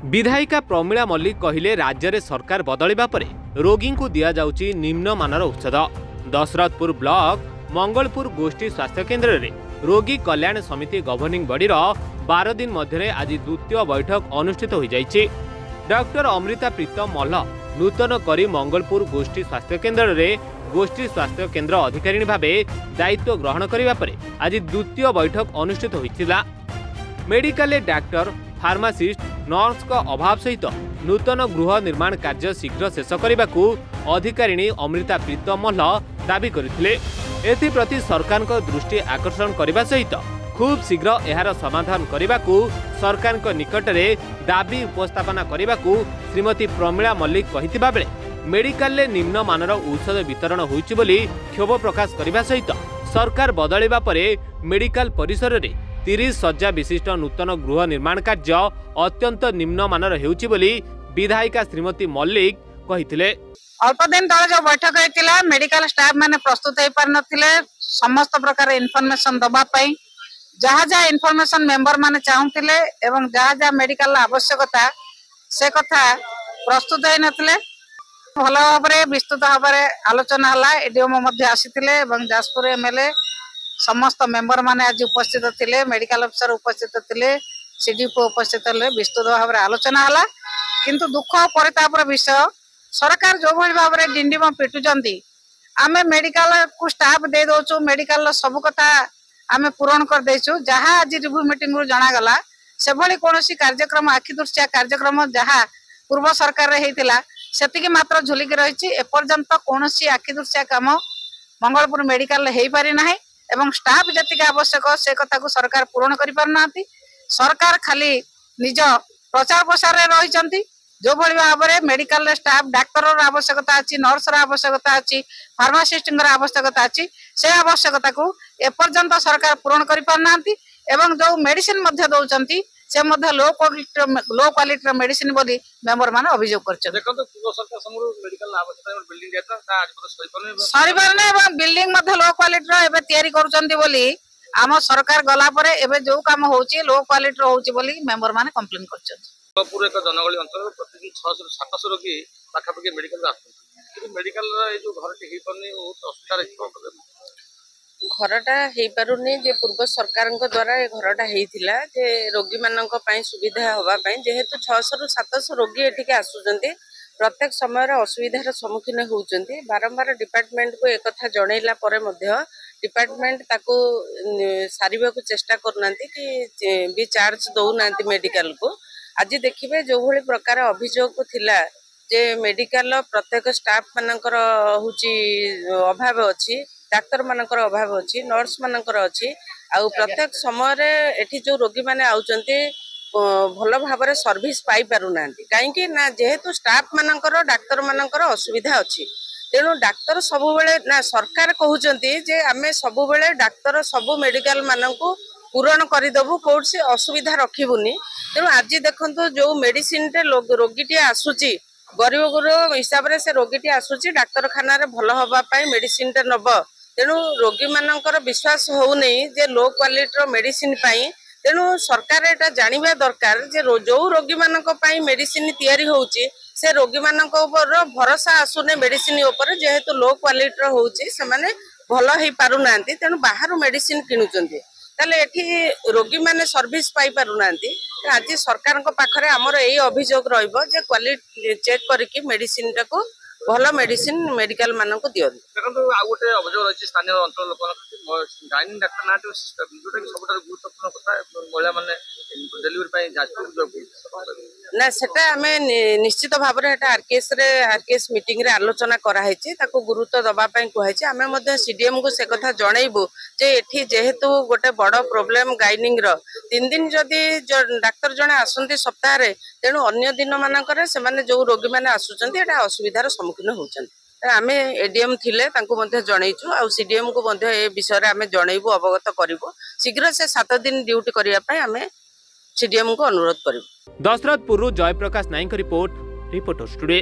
विधायिका प्रमीला मल्लिक कहले राज्य में सरकार बदलवा पर रोगी को दि जाउची निम्न मानर औषध। दशरथपुर ब्लॉक मंगलपुर गोष्ठी स्वास्थ्य केन्द्र में रोगी कल्याण समिति गवर्निंग बॉडीर 12 दिन मध्य आज द्वितीय बैठक अनुष्ठित हो जाइछि। डॉक्टर अमृता प्रीतम मल्ल नूतन करी मंगलपुर गोष्ठी स्वास्थ्य केन्द्र में गोष्ठी स्वास्थ्य केन्द्र अधिकारी भाव दायित्व ग्रहण करने पर आज द्वितीय बैठक अनुष्ठित होइथिला। मेडिकल डाक्टर फार्मासिस्ट नर्स का अभाव सहित नूतन गृह निर्माण कार्य शीघ्र शेष करने को अधिकारिणी अमृता प्रीतम मल्ल दाबी करथिले। एथिप्रति सरकार को दृष्टि आकर्षण करने सहित खूब शीघ्र यार समाधान करने को सरकार निकट में दाबी उपस्थापना करने को श्रीमती प्रमीला मल्लिक कहिथिबा बेले मेडिकल निम्न मानर औषध वितरण होइछि बोली क्षोभ प्रकाश करने सहित सरकार बदलवा पर मेडिकल परिसर में 30 शज्या विशिष्ट नूतन गृह निर्माण कार्य अत्यंत निम्न मानर हेउछि बोली विधायिका श्रीमती मल्लिक कहिथिले। अल्प दिन तले जो बैठक होइतिला मेडिकल स्टाफ माने प्रस्तुत होई पार नथिले समस्त प्रकार इनफॉरमेशन दबा पई जहाँ जहाँ इनफॉरमेशन मेंबर माने चाहुतिले एवं जहाँ जहाँ मेडिकल आवश्यकता से कथा प्रस्तुत होई नथिले भल भाव विस्तृत भाव आलोचना हला। एडीएमओ मध्ये आसीतिले एवं जाजपुर एमएलए समस्त मेंबर माने आज उपस्थित थिले, मेडिकल अफसर उपस्थित थिले, सीडीपीओ उपस्थित थिले, विस्तृत भाव आलोचना हला। किंतु दुख परितापर विषय सरकार जो भली भाव डिंडिम पिटुचंती आमे मेडिकल को स्टाफ दे दोचु मेडिकल सब कथा आमे पूरण कर देचु जहाँ आज रिव्यू मीटिंग रु जना गला से भली कोनोसी कार्यक्रम आखि दृष्टिया कार्यक्रम जहाँ पूर्व सरकार रे हेतिला सेतिके मात्र झुलिक रहिछि। एपर्यंत कोनोसी आखि दृष्टिया काम मंगलपुर मेडिकल हे पारि नाही एवं स्टाफ जतिक आवश्यक से कथा को सरकार पूरण करि पारनाती। सरकार खाली निज प्रचार प्रसार रे रहिचंती जो भली भाव मेडिकल स्टाफ डाक्तर आवश्यकता अच्छी, नर्स आवश्यकता अच्छी, फार्मासिस्ट आवश्यकता अच्छी से आवश्यकता को एपर्यंत सरकार पूरण करि पारनाती एवं जो मेडिसिन मध्य दउचंती से मध्य लो क्वालिटी मेडिसिन बोली मेंबर माने अभियोग करछन। देखंतु पूर्व सरकार समूह मेडिकल आवश्यकता बिल्डिंग देता ता आज पर सरी परने एवं बिल्डिंग मध्य लो क्वालिटी एबे तयारी करूचंती बोली आम सरकार गला परे एबे जो काम होउची लो क्वालिटी होउची बोली मेंबर माने कंप्लेन करछन। पूरा एक जनगहली अंचल प्रति 600-700 रोगी पाखापाखि मेडिकल आसुछन मेडिकल जो घरटी हे परनी असुविधा घरटा हो पारुनी जे पूर्व सरकार द्वारा ये घरटा होता जे रोगी मान सुविधा होगापी जेहेतु 600-700 रोगी एठिके आसुचंती प्रत्येक समय असुविधार सम्मुखीन होउचंती बारंबार डिपार्टमेंट को एक कथा जनइला परे मध्य डिपार्टमेंट ताको सारिबा को चेष्टा करनांती कि भी चार्ज दउनांती मेडिकल को। आज देखिबे जो भली प्रकार अभियोग थिला जे मेडिकल प्रत्येक स्टाफ मानकर होची अभाव अछि, डाक्तर मानकर अभाव अच्छी, नर्स मानकर अच्छी आ प्रत्येक समय एठी जो रोगी माने आउचंती भल भाव सर्विस पाई पारुना कहीं ना जेहेतु स्टाफ मानकर डाक्तर मानकर असुविधा अच्छी तेणु डाक्तर सबु बेले ना सरकार कहउचंती जे आमे सबु बेले डाक्तर सबु मेडिकल मानकु पूरण करदेबू कौट से असुविधा रखिबुनी। तेणु आज देखंतु जो मेडिसिन रे रोगीटी आसुची गरीब गुरु हिसाब रे से रोगीटी आसुची डाक्तरखाना रे भल होबा पई मेडिसिन टे नब तेणु रोगी मानकर विश्वास होउनै जे लो क्वालिटी मेडिसिन पाई तेणु सरकार एटा जानिबा दरकार जे जो रोगी मानक पाई मेडिसिन तयारी होउची से रोगी मानक ऊपर भरोसा आसुने मेडिसिन ऊपर जेहेतु लो क्वालिटी होउची से माने भल हे पारुनांती तेणु बाहर मेडिसिन किनुचंती ताले एठी रोगी माने सर्विस पाई पारुनांती। आज सरकार को पाखरे हमर एई अभियोग रहइबो जे क्वालिटी चेक करके मेडिसिन टाको भल मेडिसिन मेडिकल मानक दियो। देखंतु आ गोटे अभियोग रही स्थानीय अंचल लोक गाइनिंग डाक्टर ना जोटा सब गुरुत्वपूर्ण कथा महिला माने डेलीवरी पाई जाजपुर ना सेटा हमें निश्चित भाव में आरकेएस मीटिंग रे आलोचना कराई ताको गुरुत्व दबा कहुई आम सीडीएम को से कथा जनइबू जे एठी जेहेतु गोटे बड़ प्रोब्लेम गाइनिंग 3 दिन जदि डाक्तर जड़े आसती सप्ताह तेणु अन्य दिन मानकर से जो रोगी मैंने आसुचंती एटा असुविधार सम्मुखीन होचंती आमे एडीएम थिले तांको मध्ये जणैछु आ सीडीएम को मध्ये ए विषय रे आमे जणैबू अवगत करिवो शीघ्र से 7 दिन ड्यूटी करिया पय आमे सीडीएम को अनुरोध करिवो। दशरथपुर जयप्रकाश नायक रिपोर्टर टुडे।